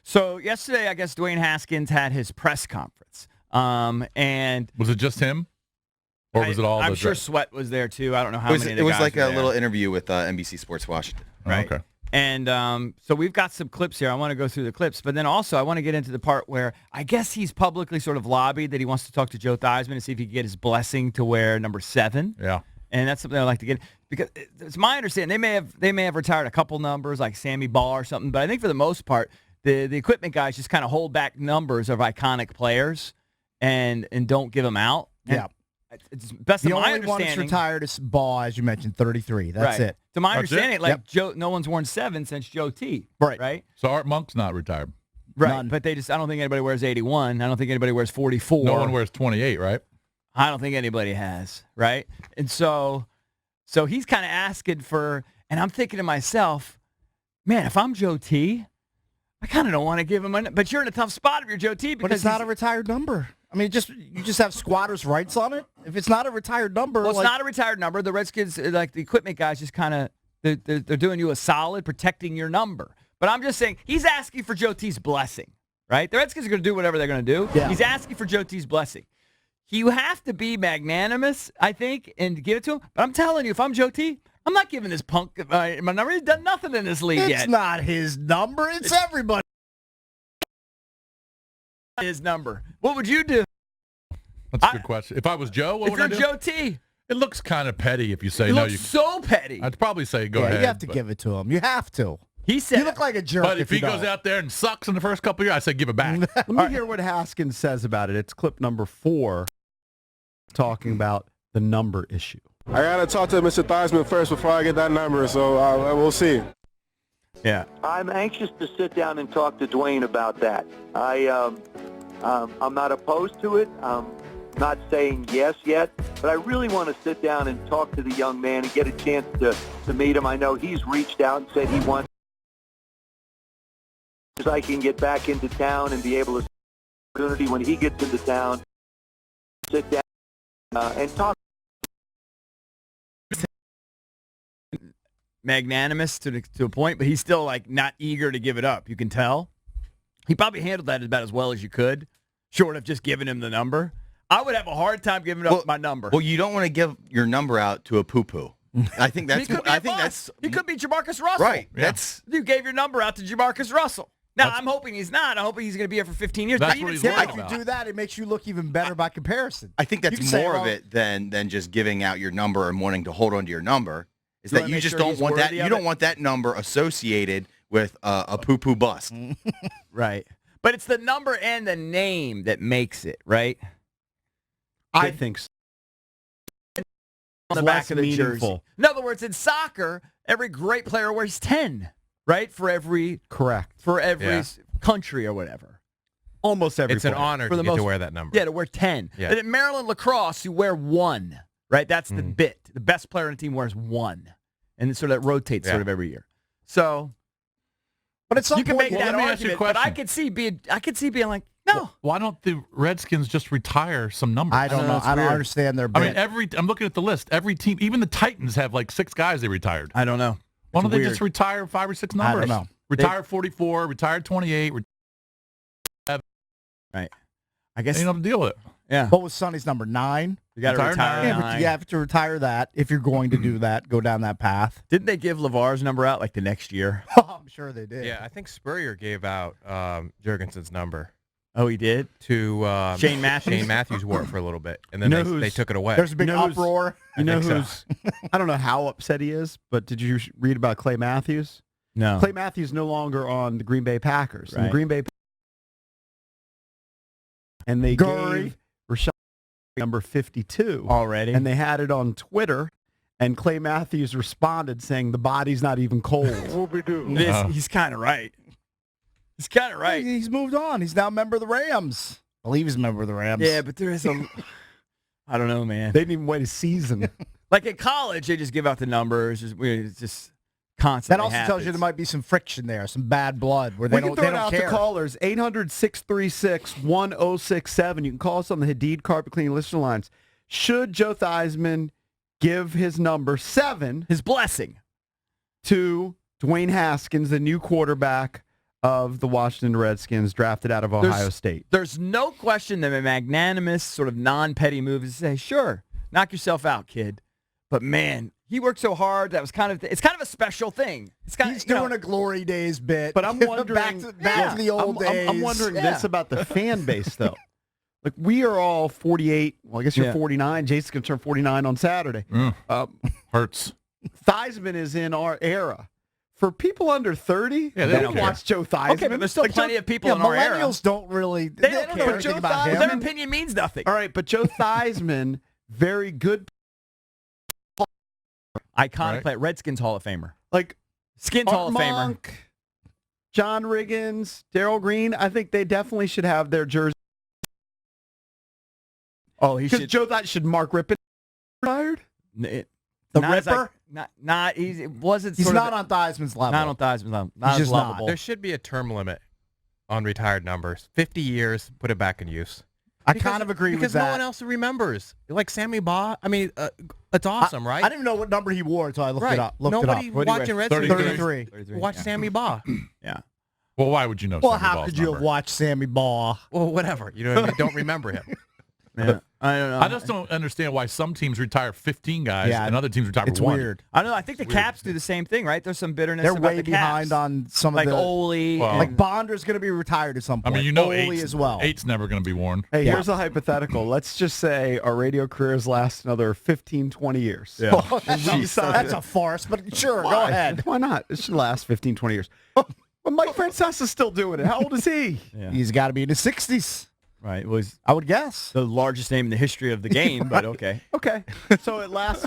So yesterday, I guess Dwayne Haskins had his press conference. And was it just him? Or was it all I'm sure Sweat was there, too. I don't know how many of the It was guys like were a there. little interview with NBC Sports Washington. Right. Oh, okay. And so we've got some clips here. I want to go through the clips. But then also I want to get into the part where I guess he's publicly sort of lobbied that he wants to talk to Joe Theismann and see if he can get his blessing to wear number 7. Yeah. And that's something I'd like to get. Because it's my understanding they may have retired a couple numbers like Sammy Ball or something. But I think for the most part, the equipment guys just kind of hold back numbers of iconic players and don't give them out. Yeah. It's best of my understanding. The only one that's retired is Ball, as you mentioned, 33. That's right. it. To my That's understanding, it? like Joe, no one's worn 7 since Joe T. Right. Right. So Art Monk's not retired. Right. None. But I don't think anybody wears 81. I don't think anybody wears 44. No one wears 28, right? I don't think anybody has. Right. And so he's kind of asking for, and I'm thinking to myself, man, if I'm Joe T, I kind of don't want to give him but you're in a tough spot if you're Joe T. Because But it's not a retired number. I mean, you just have squatters' rights on it. If it's not a retired number, well, it's not a retired number. The Redskins, like the equipment guys, just kind of they're doing you a solid, protecting your number. But I'm just saying he's asking for Joe T's blessing, right? The Redskins are going to do whatever they're going to do. Yeah. He's asking for Joe T's blessing. You have to be magnanimous, I think, and give it to him. But I'm telling you, if I'm Joe T, I'm not giving this punk my number. He's done nothing in this league yet. It's not his number. It's everybody. His number. What would you do? That's a good question. If I was Joe, what If would you're I do? Joe T, It looks kind of petty if you say it no. looks so petty. I'd probably say go ahead. You have to but- give it to him. You have to. He said, You look like a jerk. But if he you goes don't. out there and sucks in the first couple of years, I say give it back. Let me hear what Haskins says about it. It's clip number 4, talking about the number issue. I gotta talk to Mr. Theismann first before I get that number, so we'll see. yeah. I'm anxious to sit down and talk to Dwayne about that. I'm not opposed to it. I'm not saying yes yet, but I really want to sit down and talk to the young man and get a chance to meet him. I know he's reached out and said he wants so I can get back into town and be able to opportunity when he gets into town, sit down and talk. Magnanimous to a point, but he's still like not eager to give it up. You can tell. He probably handled that about as well as you could, short of just giving him the number. I would have a hard time giving up my number. Well, you don't want to give your number out to a poo-poo. I think that's. He could be Jamarcus Russell. right. Yeah. That's You gave your number out to Jamarcus Russell. Now I'm hoping he's not. I'm hoping he's going to be here for 15 years. That's But what even he's still, worried If about. you do that, it makes you look even better by comparison. I think You that's can say, more of well- it than just giving out your number and wanting to hold on to your number. Is You that wanna you make just sure don't he's want that. worthy You of don't it? want that number associated with a poo-poo bust. right. But it's the number and the name that makes it, right? I think so. On the It's back less of the jersey. meaningful. In other words, in soccer, every great player wears 10, right? For every Correct. Yeah. country or whatever. Almost every It's an player. honor For to the get to most- wear that number. Yeah, to wear 10. Yeah. And in Maryland lacrosse, you wear 1, right? That's the bit. The best player on the team wears 1. And it sort of rotates sort of every year. So But at some you can point, make Well, that let me ask you a argument, but I question. could see being like, no. Why don't the Redskins just retire some numbers? I don't know. it's I don't weird. understand their I bit. mean, I'm looking at the list. Every team, even the Titans, have like 6 guys they retired. I don't know. Why don't they weird. just retire 5 or 6 I numbers? don't know. Retire 44, retire 28. Right. I guess You don't have to deal with it. yeah. What was Sonny's number? 9? You got to retire retire 9. Yeah, but 9. you have to retire that if you're going to do that. Go down that path. Didn't they give LeVar's number out like the next year? I'm sure they did. Yeah, I think Spurrier gave out Jurgensen's number Oh, he did? to Shane Matthews? Shane Matthews wore it for a little bit, and then You know they who's- took it away. There's a big You know who's- uproar. You know think who's, I don't know how upset he is, but did you read about Clay Matthews? No. Clay Matthews no longer on the Green Bay Packers. And the Right. Green Bay and they Gurry. gave Rashawn number 52 Already? and they had it on Twitter, and Clay Matthews responded saying the body's not even cold. He's kind of right. He's kind of right. He's moved on. He's now a member of the Rams. I believe he's a member of the Rams. Yeah, but there is a... I don't know, man. They didn't even wait a season. Like at college, they just give out the numbers. It's just That constantly also tells you happens. there might be some friction there, some bad blood where they We can don't, throw they it don't out care. to callers, 800-636-1067. You can call us on the Hadid Carpet Cleaning listener lines. Should Joe Theismann give his number 7 His blessing. to Dwayne Haskins, the new quarterback of the Washington Redskins, drafted out of Ohio State. There's no question that a magnanimous, sort of non-petty move is to say, sure, knock yourself out, kid. But, man, he worked so hard. That was it's kind of a special thing. It's kind He's of, doing a glory days bit. But I'm wondering back to the old days. I'm wondering this about the fan base, though. Like, we are all 48. Well, I guess you're 49. Jason's going to turn 49 on Saturday. Hurts. Theismann is in our era. For people under 30, Yeah, they don't watch Joe Theismann. Okay, but there's still plenty of people in our era. Millennials don't really. They don't know care. anything about him. Their opinion means nothing. All right, but Joe Theismann, very good. Iconic player, Redskins Hall of Famer. Like, Skins Hall of Famer. Monk, John Riggins, Darryl Green, I think they definitely should have their jersey. Oh, he Because should. Joe Theismann, should Mark Rippon retired? The Not as Ripper? Not he wasn't. He's sort not of, on Theismann's level. Not on Theismann's level. Not He's as just not. lovable. There should be a term limit on retired numbers. 50 years, put it back in use. I kind of agree with that. Because no one else remembers. Like Sammy Baugh, I mean, it's awesome, right? I didn't even know what number he wore until I looked right. it up. Nobody watching Redskins 33. watch Sammy Baugh. Yeah. Well, why would you know? Well, Sammy how Ball's could you number? have watched Sammy Baugh? Well, whatever. You know what I mean? Don't remember him. Yeah. I don't know. I just don't understand why some teams retire 15 guys Yeah, and other teams retire It's one. weird. I don't know. I think the Caps do the same thing, right? There's some bitterness. They're about way the behind Caps. on some like of the. Ole. Well, Like Bonder's going to be retired at some I point. mean, you know, Ole as well. eight's never going to be worn. Hey, here's a hypothetical. Let's just say our radio careers last another 15, 20 years. Yeah. Oh, that's a farce, but sure, go ahead. Why not? It should last 15, 20 years. Well, Mike Francesa's still doing it. How old is he? Yeah. He's got to be in his 60s, Right. Was I would guess. the largest name in the history of the game, but okay. Okay. So it lasts.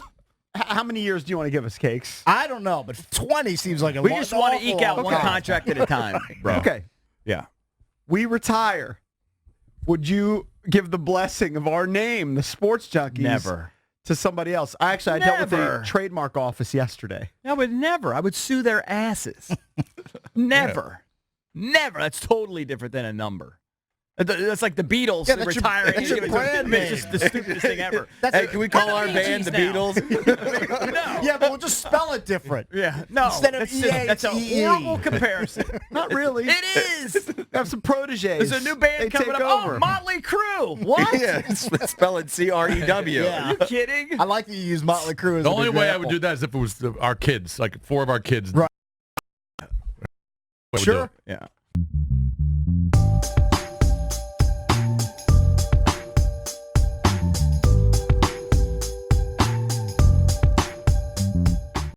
How many years do you want to give us, Cakes? I don't know, but 20 seems like a We lot. just want to eke out one Okay. contract at a time, bro. Okay. Yeah. We retire. Would you give the blessing of our name, the Sports Junkies, Never. to somebody else? I dealt with the Never. trademark office yesterday. I would never. I would sue their asses. Never. Never. That's totally different than a number. That's like the Beatles Yeah, that's your- retiring. that's your brand It's just the stupidest thing ever. Hey, can we call our Bee band Gees the now. Beatles? No. Yeah, but we'll just spell it different. Yeah. No. Instead of that's, EA, that's a it's EE. horrible comparison. Not really. It is. Have some proteges. There's a new band They coming take up. over. Oh, Motley Crue. What? Yeah, spell it C-R-E-W. Yeah. Are you kidding? I like that you use Motley Crue as The an only way I would example. do that is if it was our kids, like 4 of our kids. Right. What we Sure. do. Yeah.